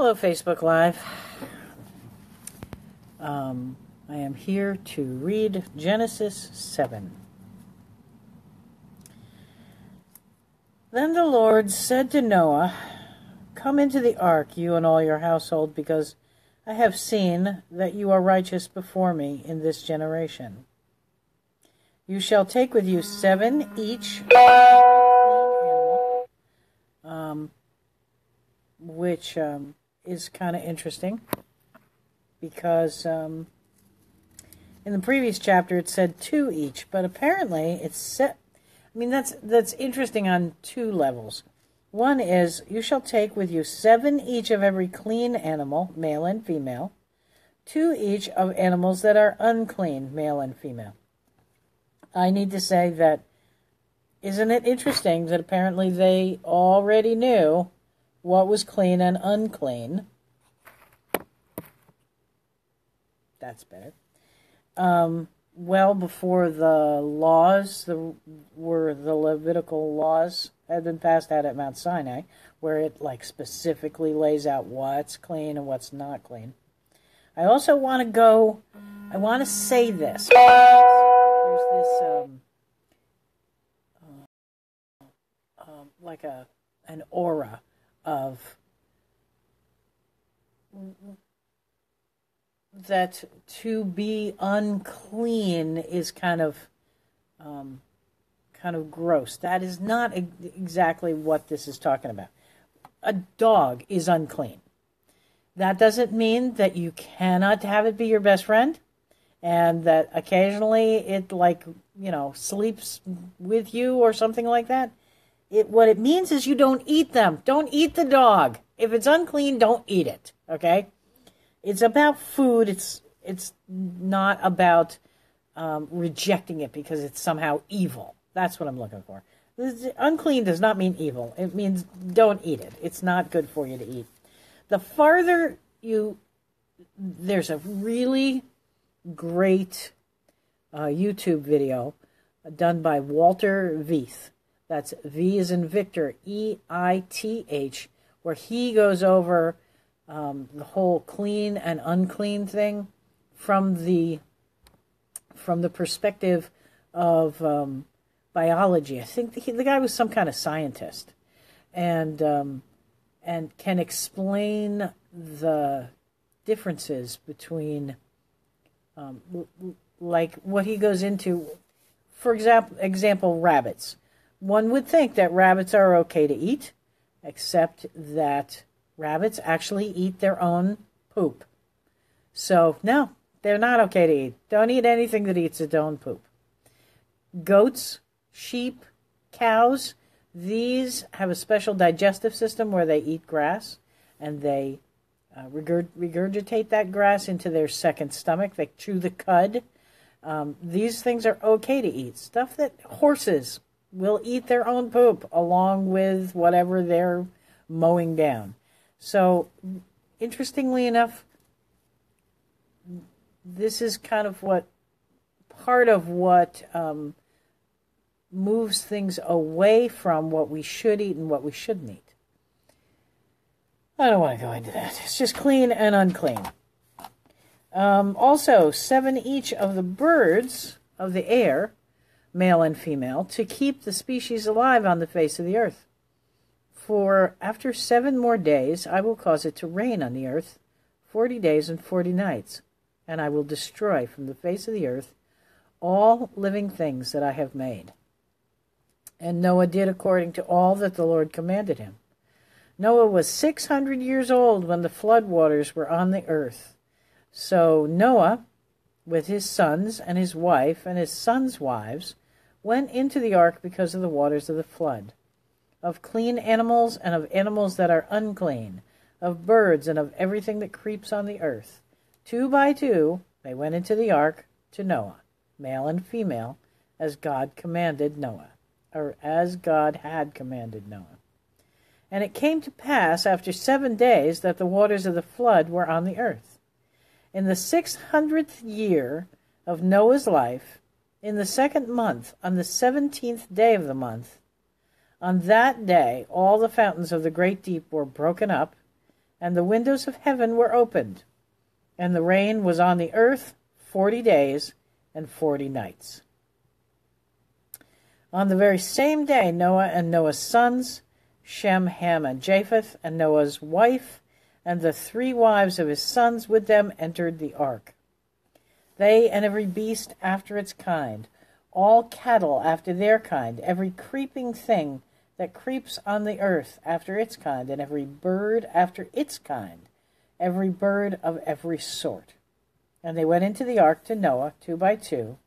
Hello, Facebook Live. I am here to read Genesis 7. Then the Lord said to Noah, "Come into the ark, you and all your household, because I have seen that you are righteous before me in this generation. You shall take with you 7 each of every clean animal," which is kind of interesting, because in the previous chapter it said 2 each, but apparently it's set. I mean, that's interesting on 2 levels. One is, you shall take with you 7 each of every clean animal, male and female, 2 each of animals that are unclean, male and female. I need to say that, isn't it interesting that apparently they already knew what was clean and unclean? That's better. Well before the laws, the Levitical laws had been passed out at Mount Sinai, where it specifically lays out what's clean and what's not clean. I also want to say this. There's this an aura of that to be unclean is kind of gross. That is not exactly what this is talking about. A dog is unclean. That doesn't mean that you cannot have it be your best friend, and that occasionally it sleeps with you or something like that. What it means is you don't eat them. Don't eat the dog. If it's unclean, don't eat it. Okay? It's about food. It's not about rejecting it because it's somehow evil. That's what I'm looking for. Unclean does not mean evil. It means don't eat it. It's not good for you to eat. There's a really great YouTube video done by Walter Veith. That's V as in Victor, E-I-T-H, where he goes over the whole clean and unclean thing from the perspective of biology. I think the guy was some kind of scientist, and can explain the differences between what he goes into. For example, rabbits. One would think that rabbits are okay to eat, except that rabbits actually eat their own poop. So, no, they're not okay to eat. Don't eat anything that eats its own poop. Goats, sheep, cows, these have a special digestive system where they eat grass, and they regurgitate that grass into their second stomach. They chew the cud. These things are okay to eat. Stuff that horses will eat their own poop along with whatever they're mowing down. So, interestingly enough, this is kind of part of what moves things away from what we should eat and what we shouldn't eat. I don't want to go into that. It's just clean and unclean. Also, 7 each of the birds of the air, male and female, to keep the species alive on the face of the earth. For after 7 more days I will cause it to rain on the earth 40 days and 40 nights, and I will destroy from the face of the earth all living things that I have made. And Noah did according to all that the Lord commanded him. Noah was 600 years old when the flood waters were on the earth. So Noah, with his sons and his wife and his sons' wives, went into the ark because of the waters of the flood, of clean animals and of animals that are unclean, of birds and of everything that creeps on the earth. 2 by 2 they went into the ark to Noah, male and female, as God commanded Noah, or as God had commanded Noah. And it came to pass after 7 days that the waters of the flood were on the earth. In the 600th year of Noah's life, in the 2nd month, on the 17th day of the month, on that day all the fountains of the great deep were broken up, and the windows of heaven were opened, and the rain was on the earth 40 days and 40 nights. On the very same day, Noah and Noah's sons, Shem, Ham, and Japheth, and Noah's wife, and the 3 wives of his sons with them entered the ark. They and every beast after its kind, all cattle after their kind, every creeping thing that creeps on the earth after its kind, and every bird after its kind, every bird of every sort. And they went into the ark to Noah, 2 by 2,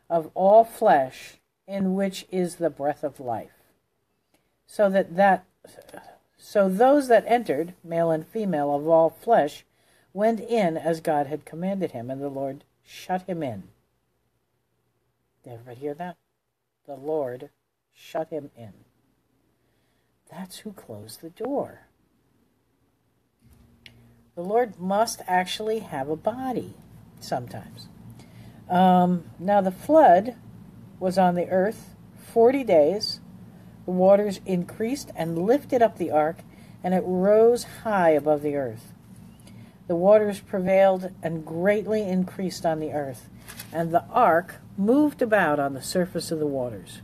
of all flesh, in which is the breath of life. So those that entered, male and female of all flesh, went in as God had commanded him, and the Lord shut him in. Did everybody hear that? The Lord shut him in. That's who closed the door. The Lord must actually have a body sometimes. Now the flood was on the earth 40 days. The waters increased and lifted up the ark, and it rose high above the earth. The waters prevailed and greatly increased on the earth, and the ark moved about on the surface of the waters.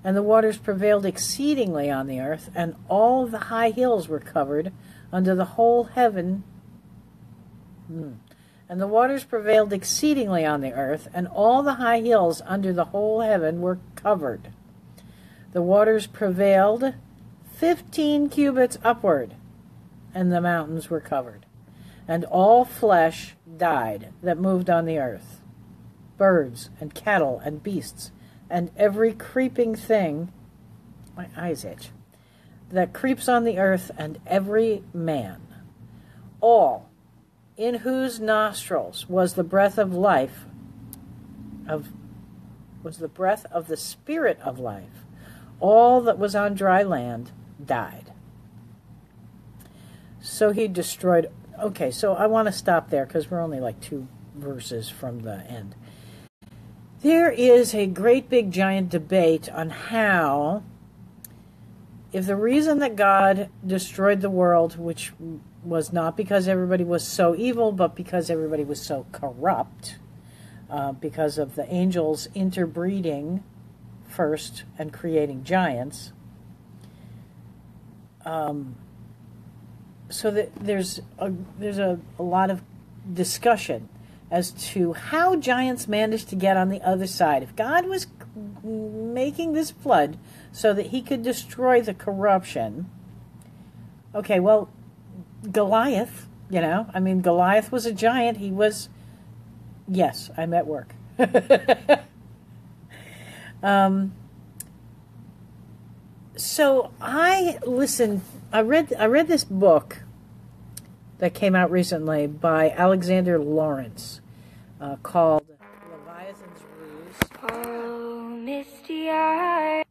And the waters prevailed exceedingly on the earth, and all the high hills were covered under the whole heaven. And the waters prevailed exceedingly on the earth, and all the high hills under the whole heaven were covered. The waters prevailed 15 cubits upward, and the mountains were covered. And all flesh died that moved on the earth, birds and cattle and beasts, and every creeping thing, my eyes itch, that creeps on the earth, and every man, all in whose nostrils was the breath of life, was the breath of the Spirit of life, all that was on dry land died. So he destroyed. Okay, so I want to stop there because we're only like 2 verses from the end. There is a great big giant debate on how, if the reason that God destroyed the world, which was not because everybody was so evil, but because everybody was so corrupt, because of the angels interbreeding first and creating giants, so that there's a lot of discussion as to how giants managed to get on the other side. If God was making this flood so that he could destroy the corruption, okay, well, Goliath, Goliath was a giant. He was, yes, I'm at work. So I read this book that came out recently by Alexander Lawrence called Leviathan's Ruse. Oh, misty eye.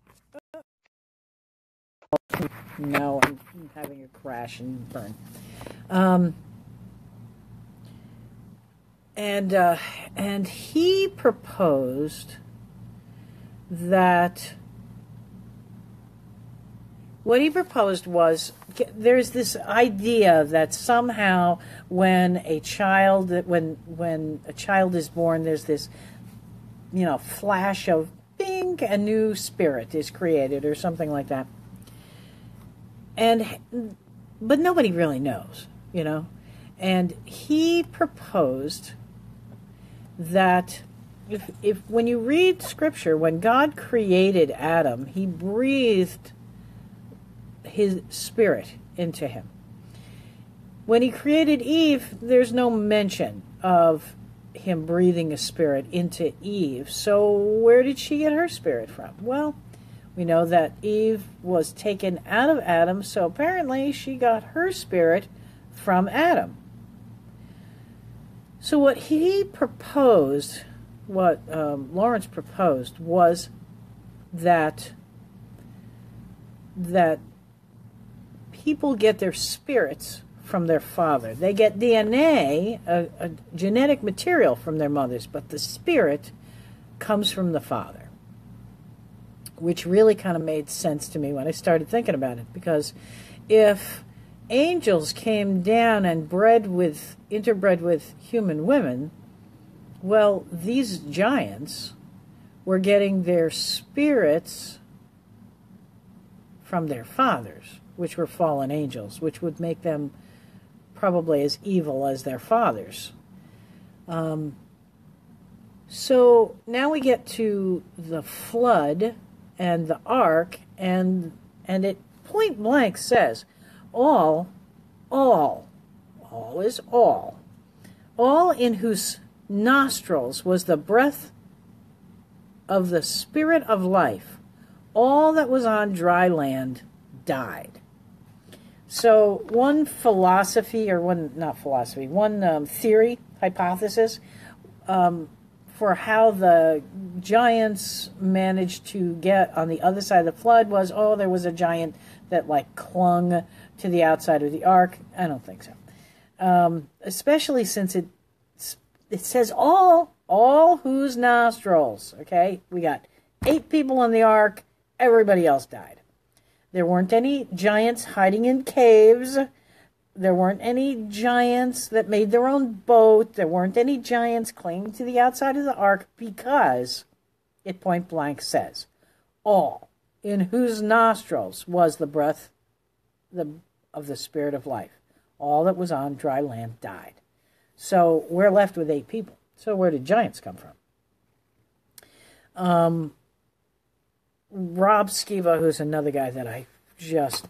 No, I'm having a crash and burn. And he proposed that what he proposed was there's this idea that somehow when a child is born, there's this flash of bing, a new spirit is created or something like that. But nobody really knows, And he proposed that if when you read Scripture, when God created Adam, he breathed his spirit into him. When he created Eve, there's no mention of him breathing a spirit into Eve. So where did she get her spirit from? Well, we know that Eve was taken out of Adam, so apparently she got her spirit from Adam. So what he proposed, what Lawrence proposed, was that people get their spirits from their father. They get DNA, a genetic material from their mothers, but the spirit comes from the father, which really kind of made sense to me when I started thinking about it, because if angels came down and interbred with human women, well, these giants were getting their spirits from their fathers, which were fallen angels, which would make them probably as evil as their fathers. So now we get to the flood and the ark, and it point blank says, all is all in whose nostrils was the breath of the Spirit of life, all that was on dry land died. So one theory, hypothesis, for how the giants managed to get on the other side of the flood was, there was a giant that like clung to the outside of the ark. I don't think so. Especially since it says all whose nostrils, okay? We got 8 people on the ark, everybody else died. There weren't any giants hiding in caves. There weren't any giants that made their own boat. There weren't any giants clinging to the outside of the ark, because it point blank says, all in whose nostrils was the breath of the Spirit of life. All that was on dry land died. So we're left with 8 people. So where did giants come from? Rob Skiba, who's another guy that I just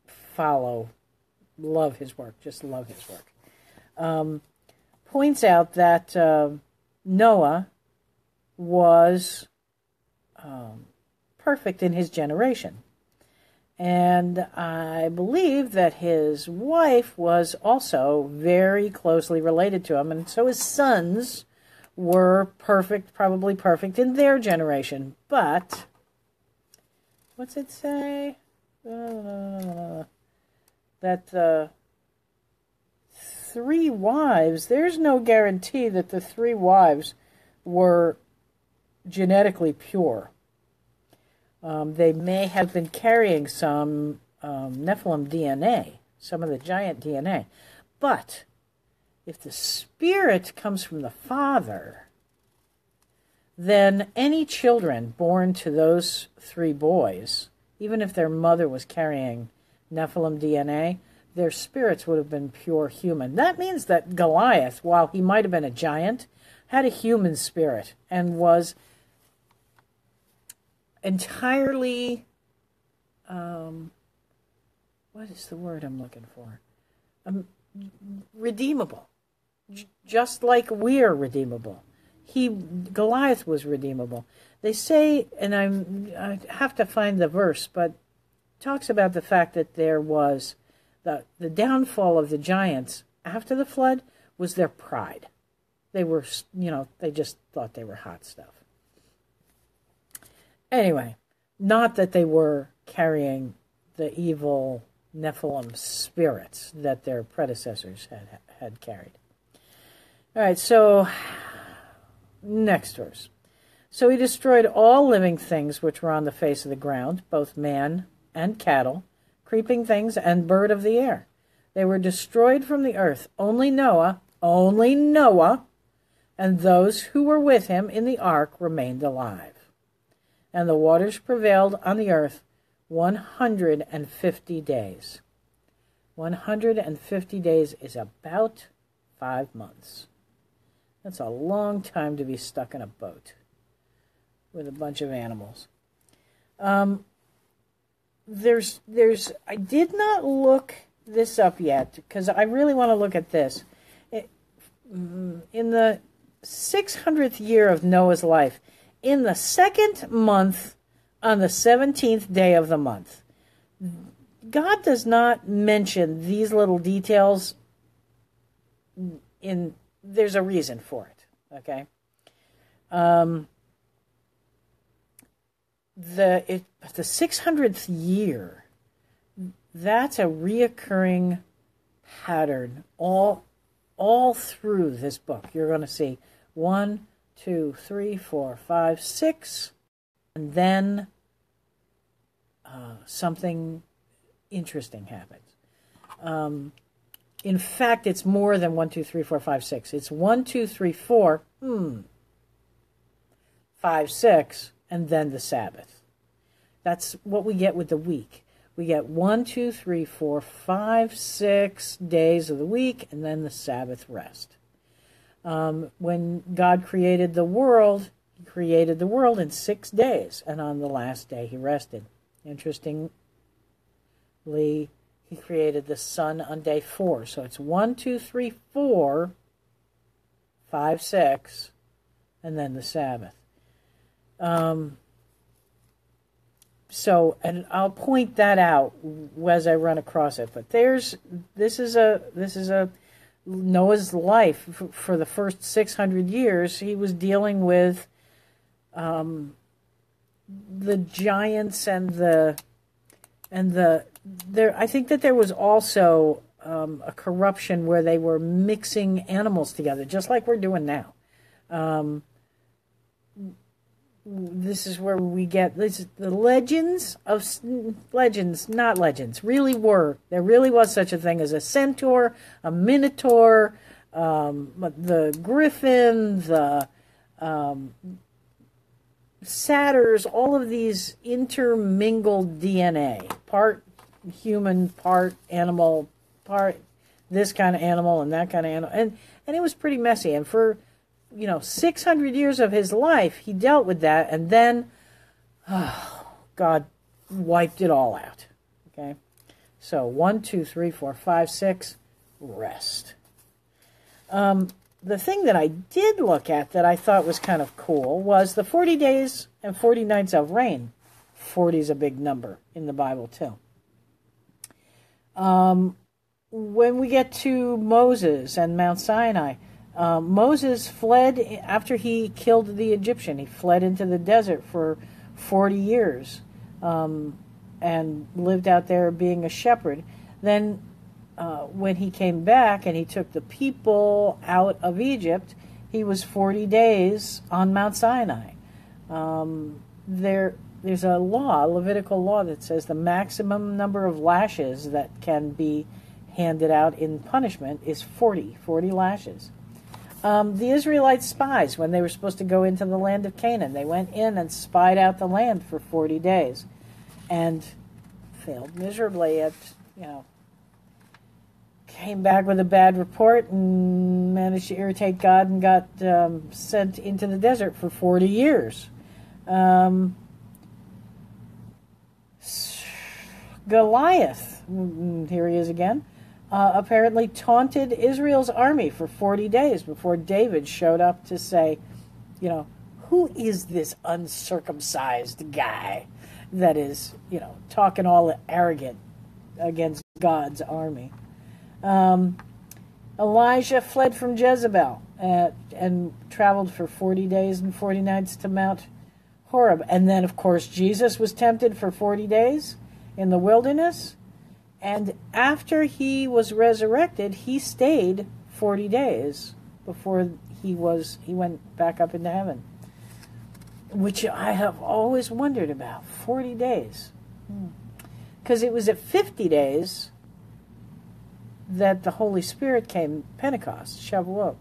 follow, love his work, points out that Noah was perfect in his generation. And I believe that his wife was also very closely related to him, and so his sons were perfect, probably perfect in their generation. But, what's it say? That the 3 wives, there's no guarantee that the 3 wives were genetically pure. They may have been carrying some Nephilim DNA, some of the giant DNA. But if the spirit comes from the father, then any children born to those 3 boys, even if their mother was carrying Nephilim DNA, their spirits would have been pure human. That means that Goliath, while he might have been a giant, had a human spirit and was entirely, what is the word I'm looking for? Redeemable. Just like we're redeemable. Goliath was redeemable. They say, and I have to find the verse, but it talks about the fact that there was the downfall of the giants after the flood was their pride. They were, they just thought they were hot stuff. Anyway, not that they were carrying the evil Nephilim spirits that their predecessors had carried. All right, so next verse. So he destroyed all living things which were on the face of the ground, both man and cattle, creeping things and bird of the air. They were destroyed from the earth. Only Noah, and those who were with him in the ark remained alive. And the waters prevailed on the earth 150 days. 150 days is about 5 months. That's a long time to be stuck in a boat with a bunch of animals. I did not look this up yet, because I really want to look at this. In the 600th year of Noah's life, in the 2nd month, on the 17th day of the month, God does not mention these little details. There's a reason for it, okay? The 600th year, that's a reoccurring pattern all through this book. You're going to see 1, 2, 3, 4, 5, 6, and then something interesting happens. In fact, it's more than 1, 2, 3, 4, 5, 6. It's 1, 2, 3, 4, 5, 6, and then the Sabbath. That's what we get with the week. We get 1, 2, 3, 4, 5, 6 days of the week, and then the Sabbath rest. When God created the world, he created the world in 6 days, and on the last day he rested. Interestingly, he created the sun on day 4. So it's 1, 2, 3, 4, 5, 6, and then the Sabbath. So, and I'll point that out as I run across it. But this is a Noah's life for the first 600 years. He was dealing with the giants and the there. I think that there was also a corruption where they were mixing animals together, just like we're doing now. This is where we get the legends, not legends, really were. There really was such a thing as a centaur, a minotaur, the griffin, the satyrs, all of these intermingled DNA, part human, part animal, part this kind of animal and that kind of animal. And it was pretty messy. And for 600 years of his life, he dealt with that, and then God wiped it all out. Okay? So 1, 2, 3, 4, 5, 6, rest. The thing that I did look at that I thought was kind of cool was the 40 days and 40 nights of rain. 40 is a big number in the Bible, too. When we get to Moses and Mount Sinai, Moses fled after he killed the Egyptian. He fled into the desert for 40 years and lived out there being a shepherd. Then when he came back and he took the people out of Egypt, he was 40 days on Mount Sinai. There's a law, a Levitical law, that says the maximum number of lashes that can be handed out in punishment is 40 lashes. The Israelite spies, when they were supposed to go into the land of Canaan, they went in and spied out the land for 40 days and failed miserably at, came back with a bad report and managed to irritate God and got sent into the desert for 40 years. Goliath, here he is again, apparently taunted Israel's army for 40 days before David showed up to say, who is this uncircumcised guy that is, talking all arrogant against God's army? Elijah fled from Jezebel and traveled for 40 days and 40 nights to Mount Horeb. And then, of course, Jesus was tempted for 40 days in the wilderness. And after he was resurrected, he stayed 40 days before he went back up into heaven, which I have always wondered about. 40 days. Because it was at 50 days that the Holy Spirit came, Pentecost, Shavuot.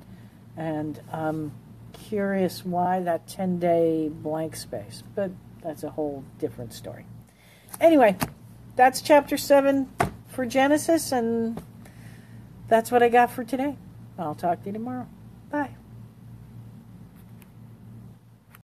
And I'm curious why that 10-day blank space. But that's a whole different story. Anyway, that's chapter 7 for Genesis, and that's what I got for today. I'll talk to you tomorrow.